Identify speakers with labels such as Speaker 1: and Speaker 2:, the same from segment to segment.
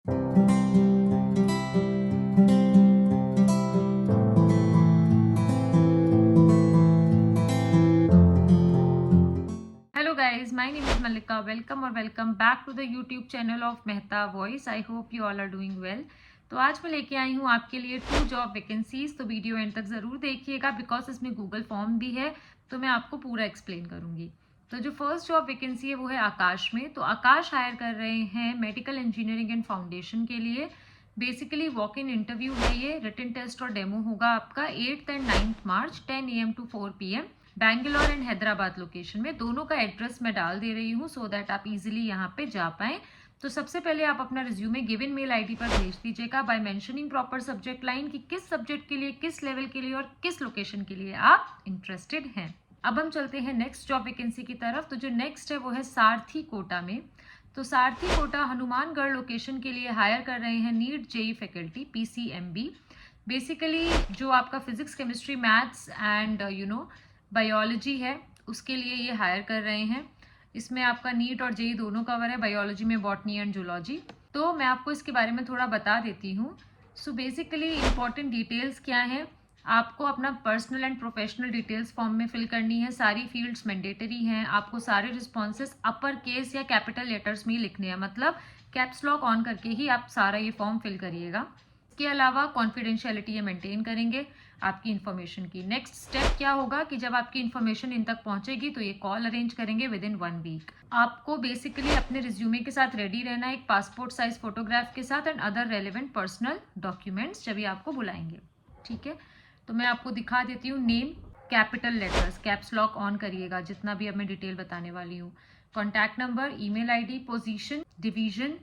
Speaker 1: Hello guys, my name is Malika. Welcome back to the YouTube channel of Mehta Voice. I hope you all are doing well. तो आज मैं लेके आई हूँ आपके लिए 2 job vacancies, तो वीडियो एंड तक ज़रूर देखिएगा बिकॉज इसमें गूगल फॉर्म भी है, तो मैं आपको पूरा एक्सप्लेन करूँगी। तो जो फर्स्ट जॉब वैकेंसी है वो है आकाश में। तो आकाश हायर कर रहे हैं मेडिकल इंजीनियरिंग एंड फाउंडेशन के लिए। बेसिकली वॉक इन इंटरव्यू है, ये रिटन टेस्ट और डेमो होगा आपका 8th and 9th March 10 AM to 4 PM Bangalore and Hyderabad location में। दोनों का एड्रेस मैं डाल दे रही हूँ सो दैट आप इजीली यहाँ पे जा पाएँ। तो सबसे पहले आप अपना रिज्यूमे गिवन मेल आईडी पर भेज दीजिएगा by mentioning proper subject line कि किस सब्जेक्ट के लिए, किस लेवल के लिए और किस लोकेशन के लिए आप इंटरेस्टेड हैं। अब हम चलते हैं नेक्स्ट जॉब वैकेंसी की तरफ। तो जो नेक्स्ट है वो है सारथी कोटा में। तो सारथी कोटा हनुमानगढ़ लोकेशन के लिए हायर कर रहे हैं NEET JEE faculty PCMB। Basically जो आपका physics, chemistry, maths and biology है उसके लिए ये हायर कर रहे हैं। इसमें आपका नीट और जेई दोनों कवर है, बायोलॉजी में बॉटनी एंड जूलॉजी। तो मैं आपको इसके बारे में थोड़ा बता देती हूँ। सो बेसिकली इंपॉर्टेंट डिटेल्स क्या है, आपको अपना personal and professional details form में फिल करनी है। सारी फील्ड्स मैंडेटरी हैं। आपको सारे रिस्पॉन्सेस अपर केस या कैपिटल लेटर्स में ही लिखने हैं, मतलब कैप्स लॉक ऑन करके ही आप सारा ये फॉर्म फिल करिएगा। इसके अलावा कॉन्फिडेंशियलिटी मेंटेन करेंगे आपकी इन्फॉर्मेशन की। नेक्स्ट स्टेप क्या होगा कि जब आपकी इन्फॉर्मेशन इन तक पहुंचेगी तो ये कॉल अरेंज करेंगे विद इन 1 वीक। आपको बेसिकली अपने रिज्यूमे के साथ रेडी रहना है, एक पासपोर्ट साइज फोटोग्राफ के साथ and other relevant personal documents जब ये आपको बुलाएंगे। ठीक है, तो मैं आपको दिखा देती हूँ। Name capital letters, caps lock on करिएगा जितना भी अब मैं डिटेल बताने वाली हूँ। Contact number, email ID, position, division,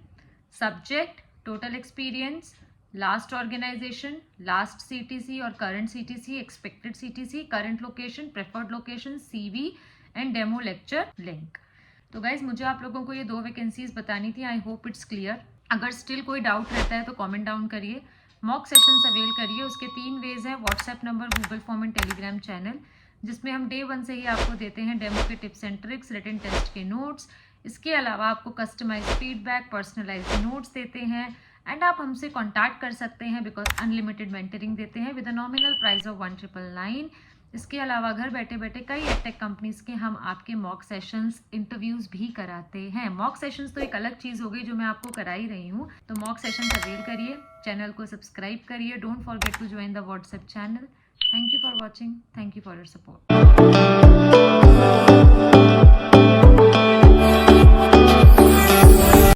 Speaker 1: subject, total experience, last organisation, last CTC और current CTC, expected CTC, current location, preferred location, CV and demo lecture link. तो गाइज मुझे आप लोगों को ये 2 वैकेंसीज बतानी थी। I hope it's clear. अगर स्टिल कोई डाउट रहता है तो कमेंट डाउन करिए। मॉक सेशंस अवेल करिए। उसके 3 वेज हैं, WhatsApp number, Google form and Telegram channel, जिसमें हम डे 1 से ही आपको देते हैं डेमो के tips and tricks, written test के नोट्स। इसके अलावा आपको कस्टमाइज फीडबैक, पर्सनलाइज नोट्स देते हैं एंड आप हमसे कॉन्टैक्ट कर सकते हैं बिकॉज अनलिमिटेड मेंटरिंग देते हैं with a nominal price of 1999। इसके अलावा घर बैठे बैठे कई एडटेक कंपनीज के हम आपके मॉक सेशंस, इंटरव्यूज भी कराते हैं। मॉक सेशंस तो एक अलग चीज़ हो गई जो मैं आपको करा ही रही हूँ। तो मॉक सेशंस अवेल करिए, चैनल को सब्सक्राइब करिए, don't forget to join the WhatsApp channel. Thank you for watching, thank you for your support.